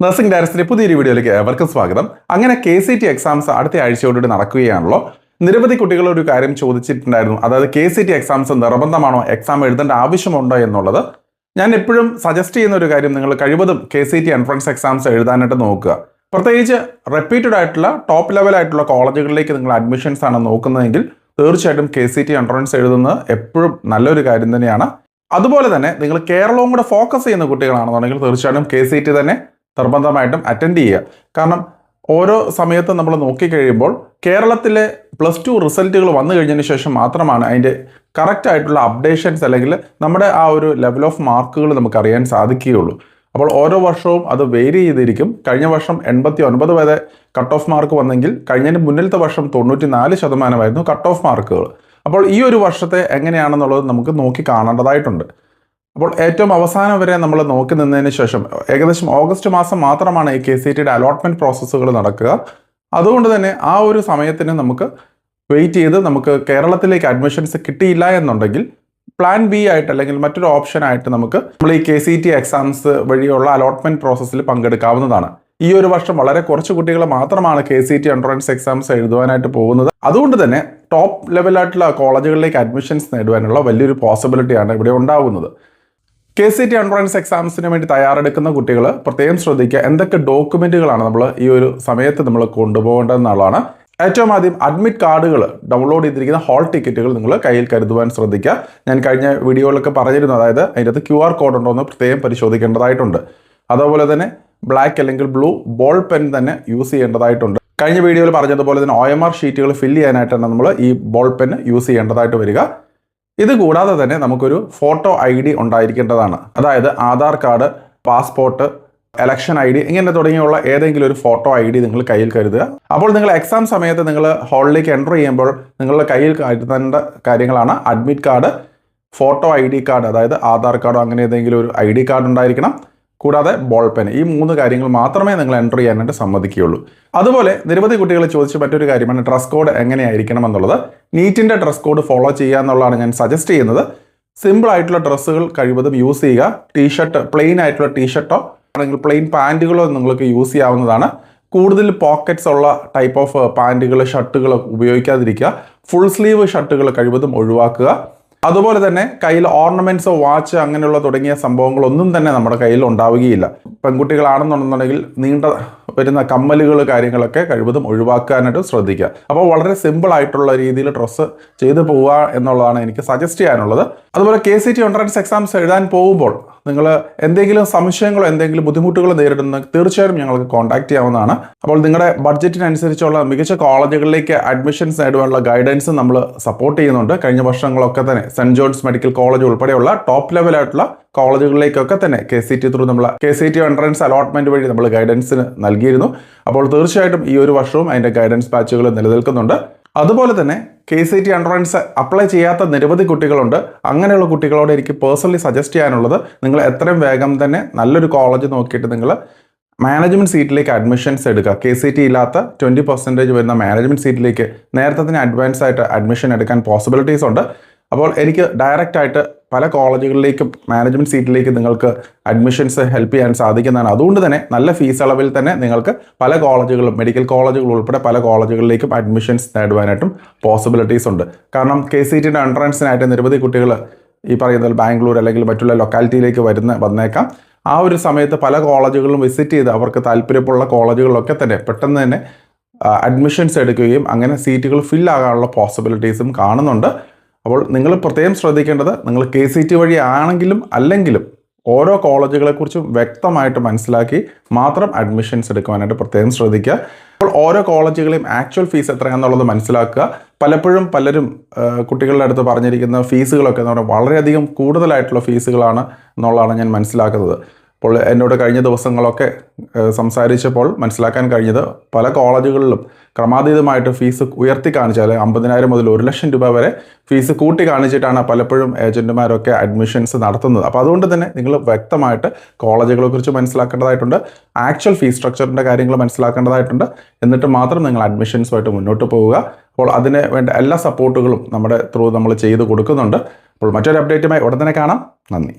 Nursing ഡയറക്ടറിന്റെ പുതിയൊരു വീഡിയോയിലേക്ക് ഏവർക്കും സ്വാഗതം. അങ്ങനെ KCET എക്സാംസ് അടുത്ത ആഴ്ചയോടുകൂടി നടക്കുകയാണല്ലോ. നിരവധി കുട്ടികൾ ഒരു കാര്യം ചോദിച്ചിട്ടുണ്ടായിരുന്നു, അതായത് KCET എക്സാംസ് നിർബന്ധമാണോ, എക്സാം എഴുതേണ്ട ആവശ്യമുണ്ടോ എന്നുള്ളത്. ഞാൻ എപ്പോഴും സജസ്റ്റ് ചെയ്യുന്ന ഒരു കാര്യം, നിങ്ങൾ കഴിവതും KCET എൻട്രൻസ് എക്സാംസ് എഴുതാനായിട്ട് നോക്കുക. പ്രത്യേകിച്ച് റെപ്യൂട്ടഡ് ആയിട്ടുള്ള ടോപ്പ് ലെവലായിട്ടുള്ള കോളേജുകളിലേക്ക് നിങ്ങൾ അഡ്മിഷൻസ് ആണ് നോക്കുന്നതെങ്കിൽ തീർച്ചയായിട്ടും KCET എൻട്രൻസ് എഴുതുന്നത് എപ്പോഴും നല്ലൊരു കാര്യം തന്നെയാണ്. അതുപോലെ തന്നെ നിങ്ങൾ കേരളവും കൂടെ ഫോക്കസ് ചെയ്യുന്ന കുട്ടികളാണെന്നുണ്ടെങ്കിൽ തീർച്ചയായിട്ടും KCET തന്നെ നിർബന്ധമായിട്ടും അറ്റൻഡ് ചെയ്യുക. കാരണം ഓരോ സമയത്തും നമ്മൾ നോക്കിക്കഴിയുമ്പോൾ കേരളത്തിലെ +2 റിസൾട്ടുകൾ വന്നു കഴിഞ്ഞതിന് ശേഷം മാത്രമാണ് അതിൻ്റെ കറക്റ്റ് ആയിട്ടുള്ള അപ്ഡേഷൻസ് അല്ലെങ്കിൽ നമ്മുടെ ആ ഒരു ലെവൽ ഓഫ് മാർക്കുകൾ നമുക്ക് അറിയാൻ സാധിക്കുകയുള്ളൂ. അപ്പോൾ ഓരോ വർഷവും അത് വേരി ചെയ്തിരിക്കും. കഴിഞ്ഞ വർഷം 89 വരെ കട്ട് ഓഫ് മാർക്ക് വന്നെങ്കിൽ കഴിഞ്ഞതിന് മുന്നിലത്തെ വർഷം 94% കട്ട് ഓഫ് മാർക്കുകൾ. അപ്പോൾ ഈ ഒരു വർഷത്തെ എങ്ങനെയാണെന്നുള്ളത് നമുക്ക് നോക്കി കാണേണ്ടതായിട്ടുണ്ട്. അപ്പോൾ ഏറ്റവും അവസാനം വരെ നമ്മൾ നോക്കി നിന്നതിന് ശേഷം ഏകദേശം ഓഗസ്റ്റ് മാസം മാത്രമാണ് ഈ KCETയുടെ അലോട്ട്മെൻറ്റ് പ്രോസസ്സുകൾ നടക്കുക. അതുകൊണ്ട് തന്നെ ആ ഒരു സമയത്തിന് നമുക്ക് വെയിറ്റ് ചെയ്ത് നമുക്ക് കേരളത്തിലേക്ക് അഡ്മിഷൻസ് കിട്ടിയില്ല എന്നുണ്ടെങ്കിൽ പ്ലാൻ ബി ആയിട്ട് അല്ലെങ്കിൽ മറ്റൊരു ഓപ്ഷനായിട്ട് നമ്മൾ ഈ KCET എക്സാംസ് വഴിയുള്ള അലോട്ട്മെൻറ്റ് പ്രോസസ്സിൽ പങ്കെടുക്കാവുന്നതാണ്. ഈ ഒരു വർഷം വളരെ കുറച്ച് കുട്ടികൾ മാത്രമാണ് KCET എൻട്രൻസ് എക്സാംസ് എഴുതുവാനായിട്ട് പോകുന്നത്. അതുകൊണ്ട് തന്നെ ടോപ്പ് ലെവലായിട്ടുള്ള കോളേജുകളിലേക്ക് അഡ്മിഷൻസ് നേടുവാനുള്ള വലിയൊരു പോസിബിലിറ്റിയാണ് ഇവിടെ ഉണ്ടാകുന്നത്. KCET എൻട്രൻസ് എക്സാംസിന് വേണ്ടി തയ്യാറെടുക്കുന്ന കുട്ടികൾ പ്രത്യേകം ശ്രദ്ധിക്കുക, എന്തൊക്കെ ഡോക്യുമെൻറ്റുകളാണ് നമ്മൾ ഈ ഒരു സമയത്ത് നമ്മൾ കൊണ്ടുപോകേണ്ടതെന്നുള്ളതാണ്. ഏറ്റവും ആദ്യം അഡ്മിറ്റ് കാർഡുകൾ, ഡൗൺലോഡ് ചെയ്തിരിക്കുന്ന ഹാൾ ടിക്കറ്റുകൾ നിങ്ങൾ കയ്യിൽ കരുതുവാൻ ശ്രദ്ധിക്കുക. ഞാൻ കഴിഞ്ഞ വീഡിയോയിലൊക്കെ പറഞ്ഞിരുന്നു, അതായത് അതിനകത്ത് QR കോഡ് ഉണ്ടോ എന്ന് പ്രത്യേകം പരിശോധിക്കേണ്ടതായിട്ടുണ്ട്. അതുപോലെ തന്നെ ബ്ലാക്ക് അല്ലെങ്കിൽ ബ്ലൂ ബോൾ പെൻ തന്നെ യൂസ് ചെയ്യേണ്ടതായിട്ടുണ്ട്. കഴിഞ്ഞ വീഡിയോയിൽ പറഞ്ഞതുപോലെ തന്നെ OMR ഷീറ്റുകൾ ഫില്ല് ചെയ്യാനായിട്ടാണ് നമ്മൾ ഈ ബോൾ പെൻ യൂസ് ചെയ്യേണ്ടതായിട്ട് വരിക. ഇത് കൂടാതെ തന്നെ നമുക്കൊരു ഫോട്ടോ ID ഉണ്ടായിരിക്കേണ്ടതാണ്. അതായത് Aadhaar card, passport, election ID ഇങ്ങനെ തുടങ്ങിയുള്ള ഏതെങ്കിലും ഒരു ഫോട്ടോ ID നിങ്ങൾ കയ്യിൽ കരുതുക. അപ്പോൾ നിങ്ങൾ എക്സാം സമയത്ത് നിങ്ങൾ ഹാളിലേക്ക് എൻ്റർ ചെയ്യുമ്പോൾ നിങ്ങളുടെ കയ്യിൽ കരുതേണ്ട കാര്യങ്ങളാണ് admit card, photo ID card, അതായത് ആധാർ കാർഡോ അങ്ങനെ ഏതെങ്കിലും ഒരു ID കാർഡ് ഉണ്ടായിരിക്കണം, കൂടാതെ ബോൾ പെൻ. ഈ 3 കാര്യങ്ങൾ മാത്രമേ നിങ്ങൾ എൻ്റർ ചെയ്യാനായിട്ട് സമ്മതിക്കുകയുള്ളൂ. അതുപോലെ നിരവധി കുട്ടികൾ ചോദിച്ച മറ്റൊരു കാര്യമാണ് ഡ്രസ് കോഡ് എങ്ങനെയായിരിക്കണം എന്നുള്ളത്. നീറ്റിൻ്റെ ഡ്രസ് കോഡ് ഫോളോ ചെയ്യുക എന്നുള്ളതാണ് ഞാൻ സജസ്റ്റ് ചെയ്യുന്നത്. സിമ്പിൾ ആയിട്ടുള്ള ഡ്രസ്സുകൾ കഴിവതും യൂസ് ചെയ്യുക. ടീഷർട്ട്, പ്ലെയിൻ ആയിട്ടുള്ള ടീഷർട്ടോ അല്ലെങ്കിൽ പ്ലെയിൻ പാൻറ്റുകളോ നിങ്ങൾക്ക് യൂസ് ചെയ്യാവുന്നതാണ്. കൂടുതൽ പോക്കറ്റ്സ് ഉള്ള ടൈപ്പ് ഓഫ് പാൻറ്റുകൾ, ഷർട്ടുകൾ ഉപയോഗിക്കാതിരിക്കുക. ഫുൾ സ്ലീവ് ഷർട്ടുകൾ കഴിവതും ഒഴിവാക്കുക. അതുപോലെ തന്നെ കയ്യിൽ ഓർണമെൻറ്റ്സോ വാച്ച് അങ്ങനെയുള്ള തുടങ്ങിയ സംഭവങ്ങളൊന്നും തന്നെ നമ്മുടെ കയ്യിൽ ഉണ്ടാവുകയില്ല. പെൺകുട്ടികളാണെന്നുണ്ടെന്നുണ്ടെങ്കിൽ നീണ്ട വരുന്ന കമ്മലുകൾ കാര്യങ്ങളൊക്കെ കഴിവതും ഒഴിവാക്കാനായിട്ട് ശ്രദ്ധിക്കുക. അപ്പോൾ വളരെ സിമ്പിൾ ആയിട്ടുള്ള രീതിയിൽ ഡ്രസ്സ് ചെയ്ത് പോവുക എന്നുള്ളതാണ് എനിക്ക് സജസ്റ്റ് ചെയ്യാനുള്ളത്. അതുപോലെ KCET എൻട്രൻസ് എക്സാംസ് എഴുതാൻ പോകുമ്പോൾ നിങ്ങൾ എന്തെങ്കിലും സംശയങ്ങളോ എന്തെങ്കിലും ബുദ്ധിമുട്ടുകളോ നേരിടുന്ന തീർച്ചയായും ഞങ്ങൾക്ക് കോൺടാക്ട് ചെയ്യാവുന്നതാണ്. അപ്പോൾ നിങ്ങളുടെ ബഡ്ജറ്റിനനുസരിച്ചുള്ള മികച്ച കോളേജുകളിലേക്ക് അഡ്മിഷൻസ് നേടുവാനുള്ള ഗൈഡൻസ് നമ്മൾ സപ്പോർട്ട് ചെയ്യുന്നുണ്ട്. കഴിഞ്ഞ വർഷങ്ങളൊക്കെ തന്നെ സെൻറ് ജോൺസ് മെഡിക്കൽ കോളേജ് ഉൾപ്പെടെയുള്ള ടോപ്പ് ലെവലായിട്ടുള്ള കോളേജുകളിലേക്കൊക്കെ തന്നെ KCET ത്രൂ നമ്മൾ KCET എൻട്രൻസ് അലോട്ട്മെൻറ്റ് വഴി നമ്മൾ ഗൈഡൻസിന് നൽകിയിരുന്നു. അപ്പോൾ തീർച്ചയായിട്ടും ഈ ഒരു വർഷവും അതിൻ്റെ ഗൈഡൻസ് ബാച്ചുകൾ നിലനിൽക്കുന്നുണ്ട്. അതുപോലെ തന്നെ KCET എൻട്രൻസ് അപ്ലൈ ചെയ്യാത്ത നിരവധി കുട്ടികളുണ്ട്. അങ്ങനെയുള്ള കുട്ടികളോട് എനിക്ക് പേഴ്സണലി സജസ്റ്റ് ചെയ്യാനുള്ളത്, നിങ്ങൾ എത്രയും വേഗം തന്നെ നല്ലൊരു കോളേജ് നോക്കിയിട്ട് നിങ്ങൾ മാനേജ്മെൻറ്റ് സീറ്റിലേക്ക് അഡ്മിഷൻസ് എടുക്കുക. KCET ഇല്ലാത്ത 20% വരുന്ന മാനേജ്മെൻറ്റ് സീറ്റിലേക്ക് നേരത്തെ തന്നെ അഡ്വാൻസ് ആയിട്ട് അഡ്മിഷൻ എടുക്കാൻ പോസിബിലിറ്റീസ് ഉണ്ട്. അപ്പോൾ എനിക്ക് ഡയറക്റ്റ് ആയിട്ട് പല കോളേജുകളിലേക്കും മാനേജ്മെൻറ്റ് സീറ്റിലേക്ക് നിങ്ങൾക്ക് അഡ്മിഷൻസ് ഹെൽപ്പ് ചെയ്യാൻ സാധിക്കുന്നതാണ്. അതുകൊണ്ട് തന്നെ നല്ല ഫീസ് അളവിൽ തന്നെ നിങ്ങൾക്ക് പല കോളേജുകളും, മെഡിക്കൽ കോളേജുകൾ ഉൾപ്പെടെ പല കോളേജുകളിലേക്കും അഡ്മിഷൻസ് നേടുവാനായിട്ടും പോസിബിലിറ്റീസ് ഉണ്ട്. കാരണം KCETയുടെ എൻട്രൻസിനായിട്ട് നിരവധി കുട്ടികൾ ഈ പറയുന്ന ബാംഗ്ലൂർ അല്ലെങ്കിൽ മറ്റുള്ള ലൊക്കാലിറ്റിയിലേക്ക് വന്നേക്കാം. ആ ഒരു സമയത്ത് പല കോളേജുകളും വിസിറ്റ് ചെയ്ത് അവർക്ക് താല്പര്യമുള്ള കോളേജുകളിലൊക്കെ തന്നെ പെട്ടെന്ന് തന്നെ അഡ്മിഷൻസ് എടുക്കുകയും അങ്ങനെ സീറ്റുകൾ ഫില്ലാകാനുള്ള പോസിബിലിറ്റീസും കാണുന്നുണ്ട്. അപ്പോൾ നിങ്ങൾ പ്രത്യേകം ശ്രദ്ധിക്കേണ്ടത്, നിങ്ങൾ KCET വഴി ആണെങ്കിലും അല്ലെങ്കിലും ഓരോ കോളേജുകളെക്കുറിച്ചും വ്യക്തമായിട്ട് മനസ്സിലാക്കി മാത്രം അഡ്മിഷൻസ് എടുക്കുവാനായിട്ട് പ്രത്യേകം ശ്രദ്ധിക്കുക. അപ്പോൾ ഓരോ കോളേജുകളെയും ആക്ച്വൽ ഫീസ് എത്രയാണെന്നുള്ളത് മനസ്സിലാക്കുക. പലപ്പോഴും പലരും കുട്ടികളുടെ അടുത്ത് പറഞ്ഞിരിക്കുന്ന ഫീസുകളൊക്കെ എന്ന് പറഞ്ഞാൽ വളരെയധികം കൂടുതലായിട്ടുള്ള ഫീസുകളാണ് എന്നുള്ളതാണ് ഞാൻ മനസ്സിലാക്കുന്നത്. അപ്പോൾ എന്നോട് കഴിഞ്ഞ ദിവസങ്ങളൊക്കെ സംസാരിച്ചപ്പോൾ മനസ്സിലാക്കാൻ കഴിഞ്ഞത് പല കോളേജുകളിലും ക്രമാതീതമായിട്ട് ഫീസ് ഉയർത്തി കാണിച്ചാൽ 50,000 മുതൽ 1,00,000 രൂപ വരെ ഫീസ് കൂട്ടി കാണിച്ചിട്ടാണ് പലപ്പോഴും ഏജൻറ്റുമാരൊക്കെ അഡ്മിഷൻസ് നടത്തുന്നത്. അപ്പോൾ അതുകൊണ്ട് തന്നെ നിങ്ങൾ വ്യക്തമായിട്ട് കോളേജുകളെക്കുറിച്ച് മനസ്സിലാക്കേണ്ടതായിട്ടുണ്ട്, ആക്ച്വൽ ഫീസ് സ്ട്രക്ചറിൻ്റെ കാര്യങ്ങൾ മനസ്സിലാക്കേണ്ടതായിട്ടുണ്ട്. എന്നിട്ട് മാത്രം നിങ്ങൾ അഡ്മിഷൻസുമായിട്ട് മുന്നോട്ട് പോവുക. അപ്പോൾ അതിന് വേണ്ട എല്ലാ സപ്പോർട്ടുകളും നമ്മുടെ ത്രൂ നമ്മൾ ചെയ്ത് കൊടുക്കുന്നുണ്ട്. അപ്പോൾ മറ്റൊരു അപ്ഡേറ്റുമായി ഉടൻ തന്നെ കാണാം. നന്ദി.